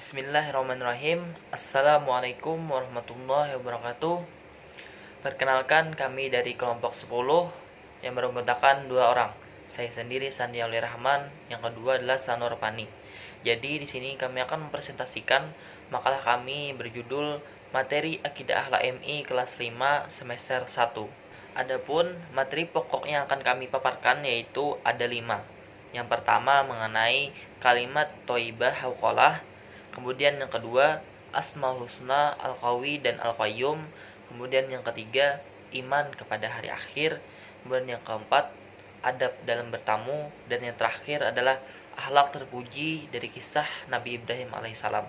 Bismillahirrahmanirrahim. Assalamualaikum warahmatullahi wabarakatuh. Perkenalkan, kami dari kelompok 10 yang beranggotakan 2 orang. Saya sendiri Sandiauli Rahman, yang kedua adalah Sanur Pani. Jadi di sini kami akan mempresentasikan makalah kami berjudul Materi Akidah Akhlak MI kelas 5 semester 1. Adapun materi pokok yang akan kami paparkan yaitu ada 5. Yang pertama mengenai kalimat Thoibah Hauqalah. Kemudian yang kedua, Asmaul Husna, Al-Qawi dan Al-Qayyum. Kemudian yang ketiga, iman kepada hari akhir. Kemudian yang keempat, adab dalam bertamu. Dan yang terakhir adalah akhlak terpuji dari kisah Nabi Ibrahim alaihissalam.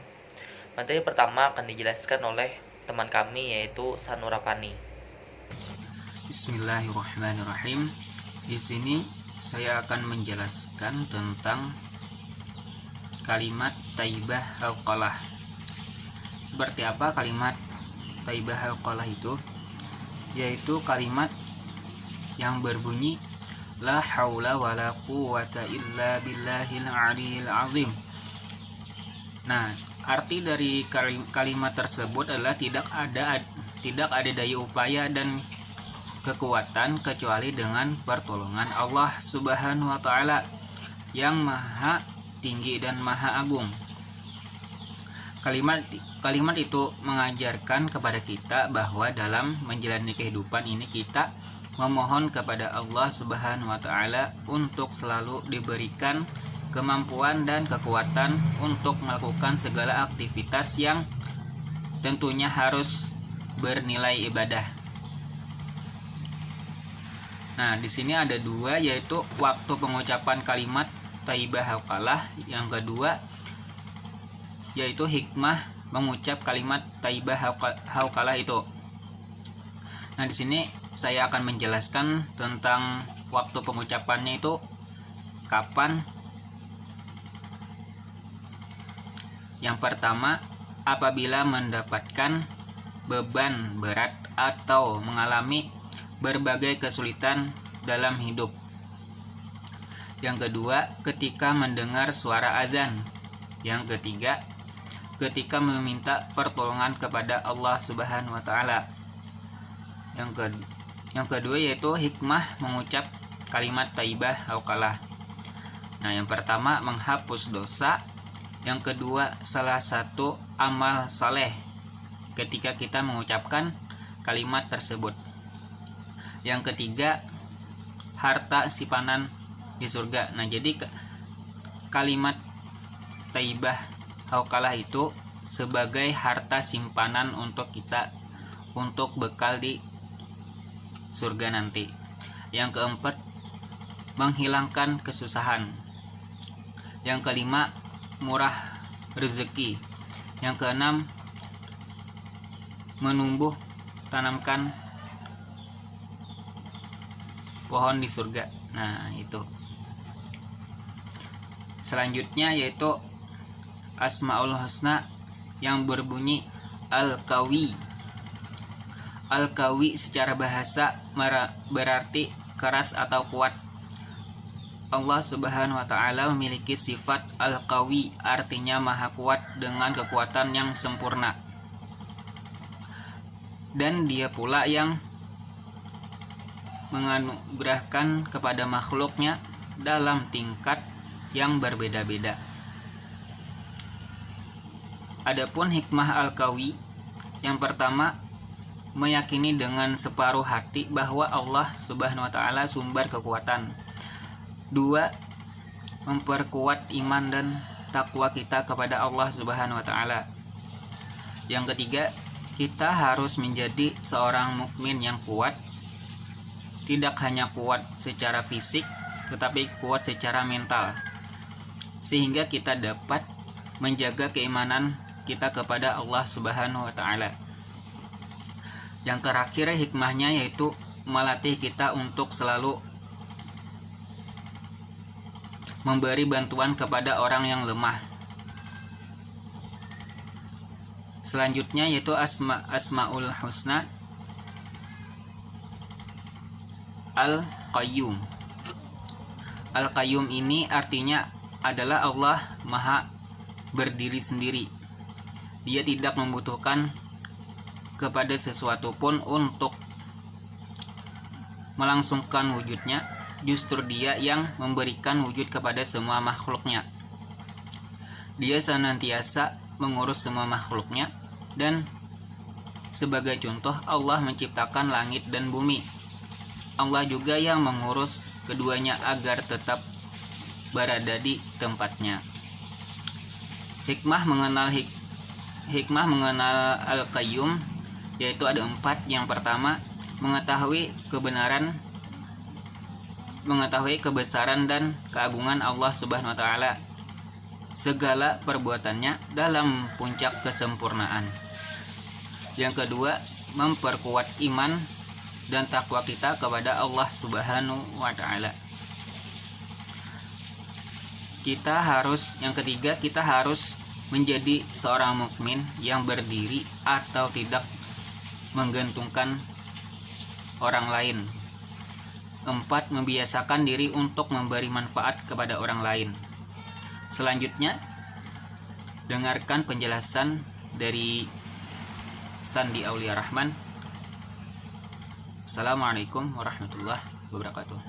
Materi pertama akan dijelaskan oleh teman kami yaitu Sanura Pani. Bismillahirrahmanirrahim. Di sini saya akan menjelaskan tentang kalimat Taibah Hauqalah. Seperti apa kalimat Taibah Hauqalah itu? Yaitu kalimat yang berbunyi La haula wala quwwata illa billahil aliyil azim. Nah, arti dari kalimat tersebut adalah tidak ada daya upaya dan kekuatan kecuali dengan pertolongan Allah Subhanahu wa taala yang maha tinggi dan maha agung. Kalimat itu mengajarkan kepada kita bahwa dalam menjalani kehidupan ini kita memohon kepada Allah Subhanahu wa taala untuk selalu diberikan kemampuan dan kekuatan untuk melakukan segala aktivitas yang tentunya harus bernilai ibadah. Nah, di sini ada 2, yaitu waktu pengucapan kalimat Taibah Hauqalah. Yang kedua yaitu hikmah mengucap kalimat Taibah Hauqalah itu. Nah, di sini saya akan menjelaskan tentang waktu pengucapannya itu kapan. Yang pertama, apabila mendapatkan beban berat atau mengalami berbagai kesulitan dalam hidup. Yang kedua, ketika mendengar suara azan. Yang ketiga, ketika meminta pertolongan kepada Allah Subhanahu wa taala. Yang kedua yaitu hikmah mengucap kalimat Taibah Hauqalah. Nah, yang pertama menghapus dosa, yang kedua salah satu amal saleh ketika kita mengucapkan kalimat tersebut. Yang ketiga, harta simpanan di surga. Nah, jadi kalimat Taibah Hauqalah itu sebagai harta simpanan untuk kita, untuk bekal di surga nanti. Yang keempat, menghilangkan kesusahan. Yang kelima, murah rezeki. Yang keenam, menumbuh tanamkan pohon di surga. Nah, itu. Selanjutnya yaitu Asmaul Husna yang berbunyi Al-Qawi. Al-Qawi secara bahasa berarti keras atau kuat. Allah Subhanahu wa taala memiliki sifat Al-Qawi, artinya maha kuat dengan kekuatan yang sempurna. Dan dia pula yang menganugerahkan kepada makhluknya dalam tingkat yang berbeda-beda. Adapun hikmah Al-Qawi, yang pertama meyakini dengan separuh hati bahwa Allah Subhanahu wa taala sumber kekuatan. 2. Memperkuat iman dan takwa kita kepada Allah Subhanahu wa taala. Yang ketiga, kita harus menjadi seorang mukmin yang kuat. Tidak hanya kuat secara fisik, tetapi kuat secara mental, sehingga kita dapat menjaga keimanan kita kepada Allah Subhanahu wa taala. Yang terakhir hikmahnya yaitu melatih kita untuk selalu memberi bantuan kepada orang yang lemah. Selanjutnya yaitu Asmaul Husna Al-Qayyum. Al-Qayyum ini artinya adalah Allah maha berdiri sendiri. dia tidak membutuhkan kepada sesuatu pun untuk melangsungkan wujudnya. Justru dia yang memberikan wujud kepada semua makhluknya. Dia senantiasa mengurus semua makhluknya, dan sebagai contoh, Allah menciptakan langit dan bumi. Allah juga yang mengurus keduanya agar tetap berada di tempatnya. Hikmah mengenal Al-Qayyum yaitu ada 4. Yang pertama, mengetahui kebesaran dan keagungan Allah Subhanahu wa taala, segala perbuatannya dalam puncak kesempurnaan. Yang kedua, memperkuat iman dan takwa kita kepada Allah Subhanahu wa taala. Yang ketiga, kita harus menjadi seorang mukmin yang berdiri atau tidak menggantungkan orang lain. 4. Membiasakan diri untuk memberi manfaat kepada orang lain. Selanjutnya, dengarkan penjelasan dari Sandi Aulia Rahman. Assalamualaikum warahmatullahi wabarakatuh.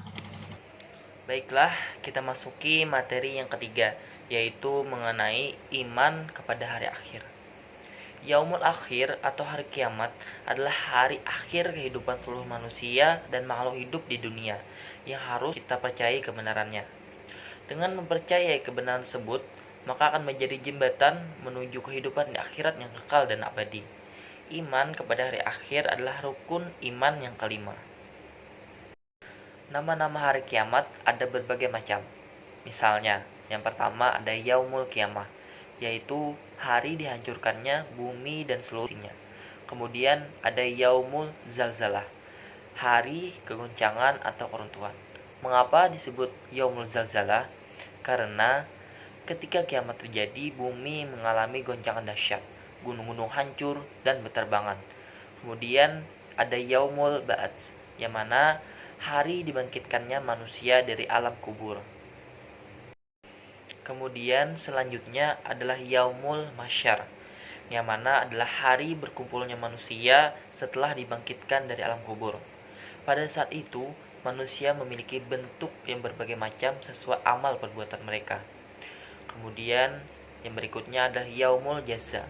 Baiklah, kita masuki materi yang ketiga, yaitu mengenai iman kepada hari akhir. Yaumul akhir atau hari kiamat adalah hari akhir kehidupan seluruh manusia dan makhluk hidup di dunia yang harus kita percayai kebenarannya. Dengan mempercayai kebenaran tersebut, maka akan menjadi jembatan menuju kehidupan di akhirat yang kekal dan abadi. Iman kepada hari akhir adalah rukun iman yang kelima. Nama-nama hari kiamat ada berbagai macam. Misalnya, yang pertama ada Yaumul Kiamah, yaitu hari dihancurkannya bumi dan seluruhnya. Kemudian ada Yaumul Zalzalah, hari kegoncangan atau keruntuhan. Mengapa disebut Yaumul Zalzalah? Karena ketika kiamat terjadi, bumi mengalami goncangan dahsyat, gunung-gunung hancur dan berterbangan. Kemudian ada Yaumul Ba'ats, yang mana hari dibangkitkannya manusia dari alam kubur. Kemudian selanjutnya adalah Yaumul Mahsyar, yang mana adalah hari berkumpulnya manusia setelah dibangkitkan dari alam kubur. Pada saat itu, manusia memiliki bentuk yang berbagai macam sesuai amal perbuatan mereka. Kemudian yang berikutnya adalah Yaumul Jaza,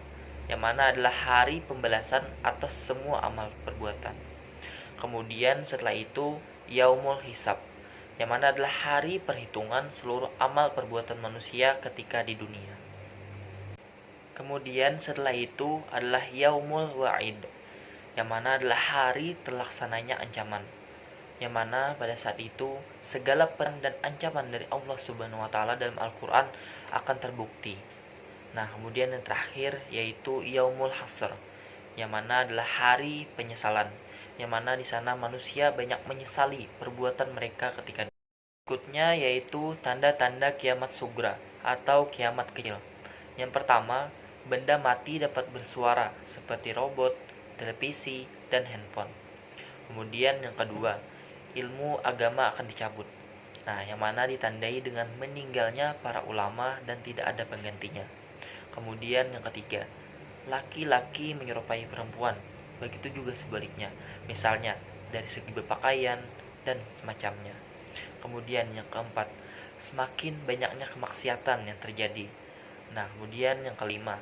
yang mana adalah hari pembalasan atas semua amal perbuatan. Kemudian setelah itu Yaumul Hisab, yang mana adalah hari perhitungan seluruh amal perbuatan manusia ketika di dunia. Kemudian setelah itu adalah Yaumul Wa'id, yang mana adalah hari terlaksananya ancaman, yang mana pada saat itu segala perang dan ancaman dari Allah Subhanahu wa taala dalam Al-Qur'an akan terbukti. Nah, kemudian yang terakhir yaitu Yaumul Hasr, yang mana adalah hari penyesalan, yang mana di sana manusia banyak menyesali perbuatan mereka ketika. Berikutnya yaitu tanda-tanda kiamat sugra atau kiamat kecil. Yang pertama, benda mati dapat bersuara seperti robot, televisi, dan handphone. Kemudian yang kedua, ilmu agama akan dicabut. Nah, yang mana ditandai dengan meninggalnya para ulama dan tidak ada penggantinya. Kemudian yang ketiga, laki-laki menyerupai perempuan. Begitu juga sebaliknya, misalnya dari segi berpakaian dan semacamnya. Kemudian yang keempat, semakin banyaknya kemaksiatan yang terjadi. Nah, kemudian yang kelima,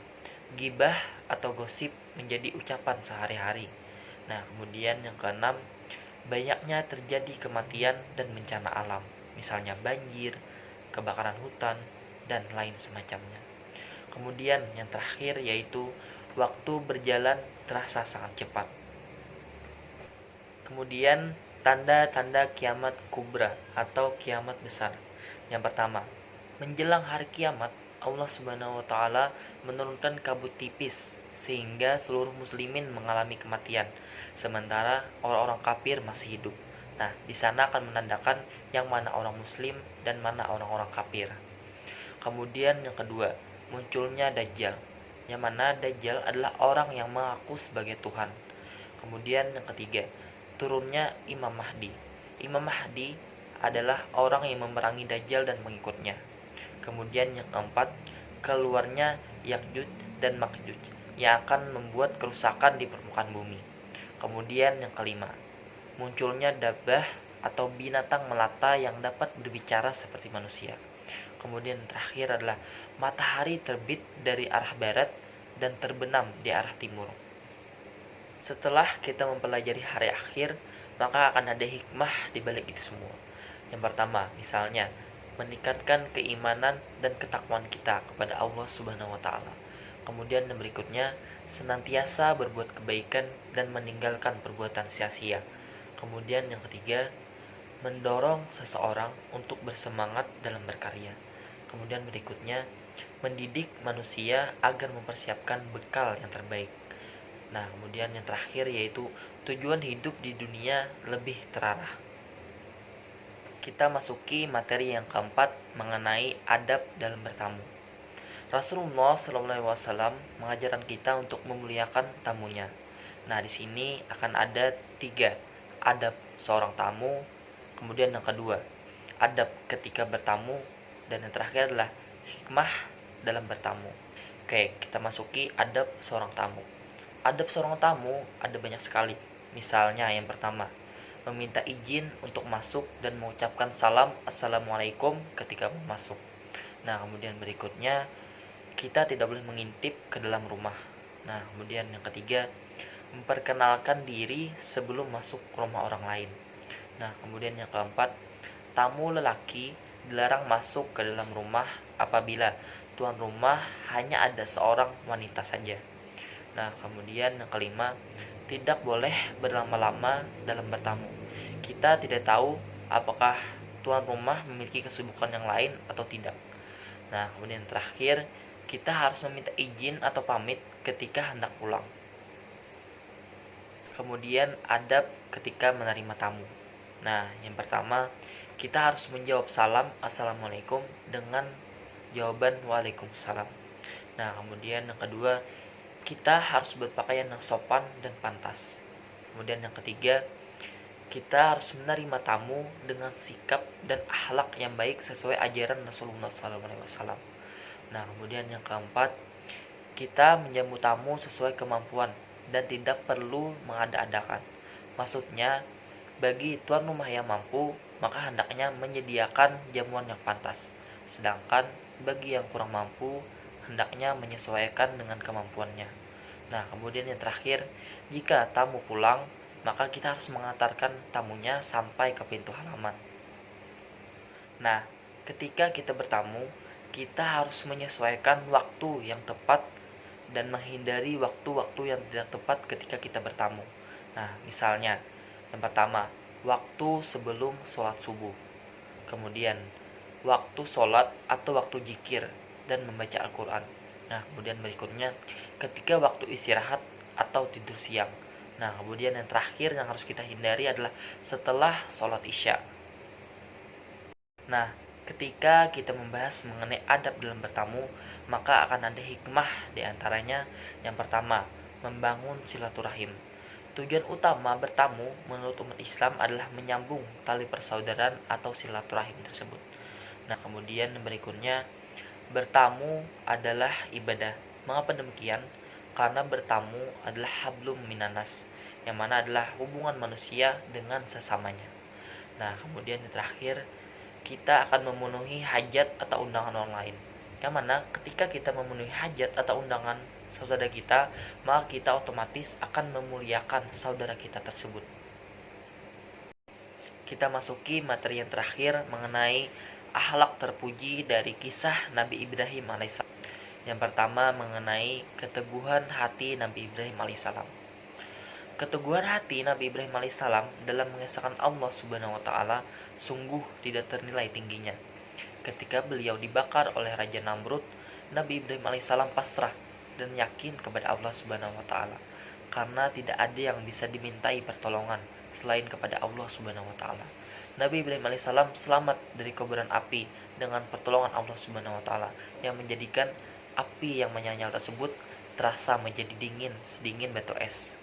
gibah atau gosip menjadi ucapan sehari-hari. Nah, kemudian yang keenam, banyaknya terjadi kematian dan bencana alam, misalnya banjir, kebakaran hutan, dan lain semacamnya. Kemudian yang terakhir yaitu waktu berjalan terasa sangat cepat. Kemudian tanda-tanda kiamat kubra atau kiamat besar. Yang pertama, menjelang hari kiamat, Allah Subhanahu wa taala menurunkan kabut tipis sehingga seluruh muslimin mengalami kematian, sementara orang-orang kafir masih hidup. Nah, di sana akan menandakan yang mana orang muslim dan mana orang-orang kafir. Kemudian yang kedua, munculnya Dajjal, yang mana Dajjal adalah orang yang mengaku sebagai Tuhan. Kemudian yang ketiga, turunnya Imam Mahdi. Imam Mahdi adalah orang yang memerangi Dajjal dan pengikutnya. Kemudian yang keempat, keluarnya Yakjuj dan Makjuj. yang akan membuat kerusakan di permukaan bumi. Kemudian yang kelima, munculnya dabbah atau binatang melata yang dapat berbicara seperti manusia. Kemudian terakhir adalah matahari terbit dari arah barat dan terbenam di arah timur. Setelah kita mempelajari hari akhir, maka akan ada hikmah di balik itu semua. Yang pertama, misalnya meningkatkan keimanan dan ketakwaan kita kepada Allah Subhanahu wa taala. Kemudian yang berikutnya, senantiasa berbuat kebaikan dan meninggalkan perbuatan sia-sia. Kemudian yang ketiga, mendorong seseorang untuk bersemangat dalam berkarya. Kemudian berikutnya, mendidik manusia agar mempersiapkan bekal yang terbaik. Nah, kemudian yang terakhir yaitu tujuan hidup di dunia lebih terarah. Kita masuki materi yang keempat mengenai adab dalam bertamu. Rasulullah SAW mengajarkan kita untuk memuliakan tamunya. Nah, di sini akan ada 3 adab seorang tamu. Kemudian yang kedua, adab ketika bertamu, dan yang terakhir adalah hikmah dalam bertamu. Oke, kita masuki adab seorang tamu. Adab seorang tamu ada banyak sekali. Misalnya yang pertama, meminta izin untuk masuk dan mengucapkan salam assalamualaikum ketika masuk. Nah, kemudian berikutnya, kita tidak boleh mengintip ke dalam rumah. Nah, kemudian yang ketiga, memperkenalkan diri sebelum masuk ke rumah orang lain. Nah, kemudian yang keempat, tamu lelaki dilarang masuk ke dalam rumah apabila tuan rumah hanya ada seorang wanita saja. Nah, kemudian yang kelima, tidak boleh berlama-lama dalam bertamu. Kita tidak tahu apakah tuan rumah memiliki kesibukan yang lain atau tidak. Nah, kemudian terakhir, kita harus meminta izin atau pamit ketika hendak pulang. Kemudian adab ketika menerima tamu. Nah, yang pertama, kita harus menjawab salam assalamualaikum dengan jawaban waalaikumsalam. Nah, kemudian yang kedua, kita harus berpakaian yang sopan dan pantas. Kemudian yang ketiga, kita harus menerima tamu dengan sikap dan akhlak yang baik sesuai ajaran Rasulullah SAW. Nah, kemudian yang keempat, kita menjamu tamu sesuai kemampuan dan tidak perlu mengada-adakan. Maksudnya, bagi tuan rumah yang mampu, maka hendaknya menyediakan jamuan yang pantas. Sedangkan bagi yang kurang mampu, hendaknya menyesuaikan dengan kemampuannya. Nah, kemudian yang terakhir, jika tamu pulang, maka kita harus mengantarkan tamunya sampai ke pintu halaman. Nah, ketika kita bertamu, kita harus menyesuaikan waktu yang tepat dan menghindari waktu-waktu yang tidak tepat ketika kita bertamu. Nah, misalnya, yang pertama, waktu sebelum sholat subuh. Kemudian, waktu sholat atau waktu zikir dan membaca Al-Quran. Nah, kemudian berikutnya, ketika waktu istirahat atau tidur siang. Nah, kemudian yang terakhir yang harus kita hindari adalah setelah sholat isya. Nah, ketika kita membahas mengenai adab dalam bertamu, maka akan ada hikmah di antaranya. Yang pertama, membangun silaturahim. Tujuan utama bertamu menurut umat Islam adalah menyambung tali persaudaraan atau silaturahim tersebut. Nah, kemudian berikutnya, bertamu adalah ibadah. Mengapa demikian? Karena bertamu adalah hablum minanas, yang mana adalah hubungan manusia dengan sesamanya. Nah, kemudian yang terakhir, kita akan memenuhi hajat atau undangan orang lain. Yang mana ketika kita memenuhi hajat atau undangan saudara kita, maka kita otomatis akan memuliakan saudara kita tersebut. Kita masuki materi yang terakhir mengenai akhlak terpuji dari kisah Nabi Ibrahim alaihissalam. Yang pertama mengenai keteguhan hati Nabi Ibrahim alaihissalam. Keteguhan hati Nabi Ibrahim alaihissalam dalam mengesahkan Allah Subhanahu wa taala sungguh tidak ternilai tingginya. Ketika beliau dibakar oleh Raja Namrud, Nabi Ibrahim alaihissalam pasrah dan yakin kepada Allah Subhanahu wa taala, karena tidak ada yang bisa dimintai pertolongan selain kepada Allah Subhanahu wa taala. Nabi Ibrahim alaihissalam selamat dari kobaran api dengan pertolongan Allah Subhanahu wa taala, yang menjadikan api yang menyala tersebut terasa menjadi dingin sedingin batu es.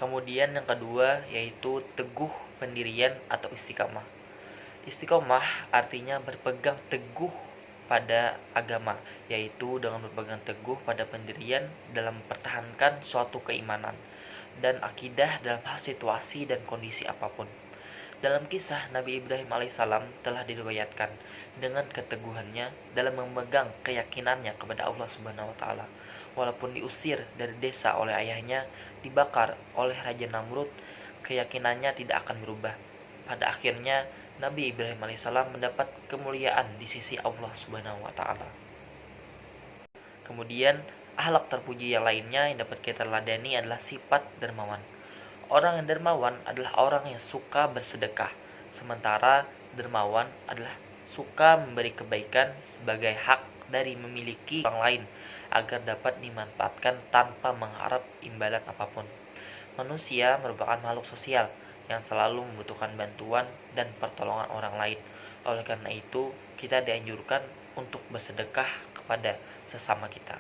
Kemudian yang kedua yaitu teguh pendirian atau istiqamah. Istiqamah artinya berpegang teguh pada agama, yaitu dengan berpegang teguh pada pendirian dalam mempertahankan suatu keimanan dan akidah dalam hal situasi dan kondisi apapun. Dalam kisah Nabi Ibrahim alaihissalam telah diriwayatkan dengan keteguhannya dalam memegang keyakinannya kepada Allah Subhanahu wa taala. Walaupun diusir dari desa oleh ayahnya, dibakar oleh Raja Namrud, keyakinannya tidak akan berubah. Pada akhirnya Nabi Ibrahim alaihissalam mendapat kemuliaan di sisi Allah Subhanahu wa taala. Kemudian akhlak terpuji yang lainnya yang dapat kita teladani adalah sifat dermawan. Orang yang dermawan adalah orang yang suka bersedekah, sementara dermawan adalah suka memberi kebaikan sebagai hak dari memiliki orang lain agar dapat dimanfaatkan tanpa mengharap imbalan apapun. Manusia merupakan makhluk sosial yang selalu membutuhkan bantuan dan pertolongan orang lain. Oleh karena itu, kita dianjurkan untuk bersedekah kepada sesama kita.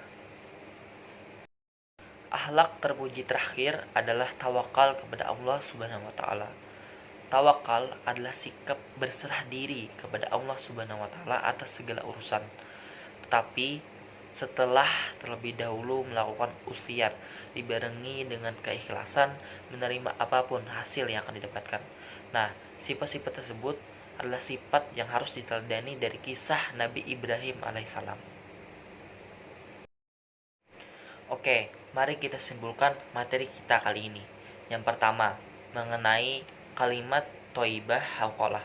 Akhlak terpuji terakhir adalah tawakal kepada Allah Subhanahu wa taala. Tawakal adalah sikap berserah diri kepada Allah Subhanahu wa taala atas segala urusan. Tetapi setelah terlebih dahulu melakukan ukhtiar dibarengi dengan keikhlasan menerima apapun hasil yang akan didapatkan. Nah, sifat-sifat tersebut adalah sifat yang harus diteladani dari kisah Nabi Ibrahim alaihissalam. Oke, mari kita simpulkan materi kita kali ini. Yang pertama, mengenai kalimat thayyibah haqalah.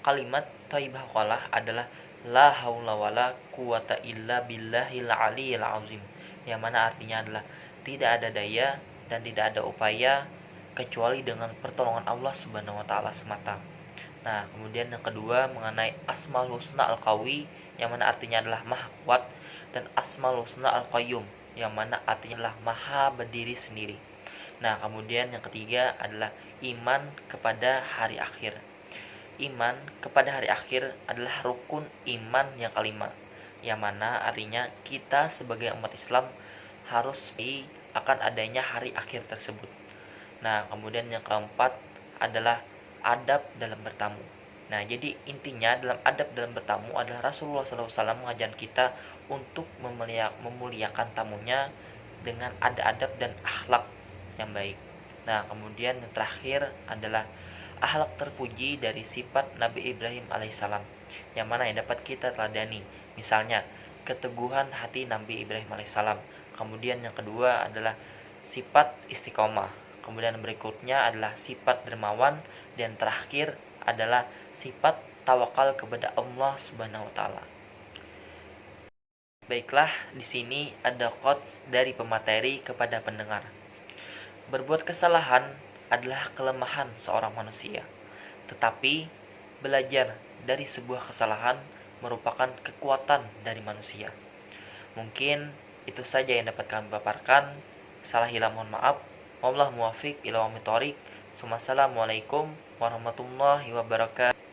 Kalimat thayyibah haqalah adalah la haula wala quwata illa billahil aliyil azim, yang mana artinya adalah tidak ada daya dan tidak ada upaya kecuali dengan pertolongan Allah Subhanahu wa taala semata. Nah, kemudian yang kedua mengenai Asmaul Husna Al-Qawi, yang mana artinya adalah Maha Kuat, dan Asmaul Husna Al-Qayyum, yang mana artinya adalah Maha Berdiri Sendiri. Nah, kemudian yang ketiga adalah iman kepada hari akhir. Iman kepada hari akhir adalah rukun iman yang kelima, yang mana artinya kita sebagai umat Islam harus akan adanya hari akhir tersebut. Nah, kemudian yang keempat adalah adab dalam bertamu. Nah, jadi intinya dalam adab dalam bertamu adalah Rasulullah SAW mengajarkan kita untuk memuliakan tamunya dengan ada adab dan akhlak yang baik. Nah, kemudian yang terakhir adalah akhlak terpuji dari sifat Nabi Ibrahim alaihissalam, yang mana yang dapat kita teladani. Misalnya, keteguhan hati Nabi Ibrahim alaihissalam. Kemudian yang kedua adalah sifat istiqomah. Kemudian berikutnya adalah sifat dermawan, dan terakhir adalah sifat tawakal kepada Allah Subhanahu wa taala. Baiklah, di sini ada quotes dari pemateri kepada pendengar. Berbuat kesalahan adalah kelemahan seorang manusia, tetapi belajar dari sebuah kesalahan merupakan kekuatan dari manusia. Mungkin itu saja yang dapat kami paparkan. Salah hilang mohon maaf. Wallahu muwaffiq ila aqwamit thoriq. Wassalamualaikum warahmatullahi wabarakatuh.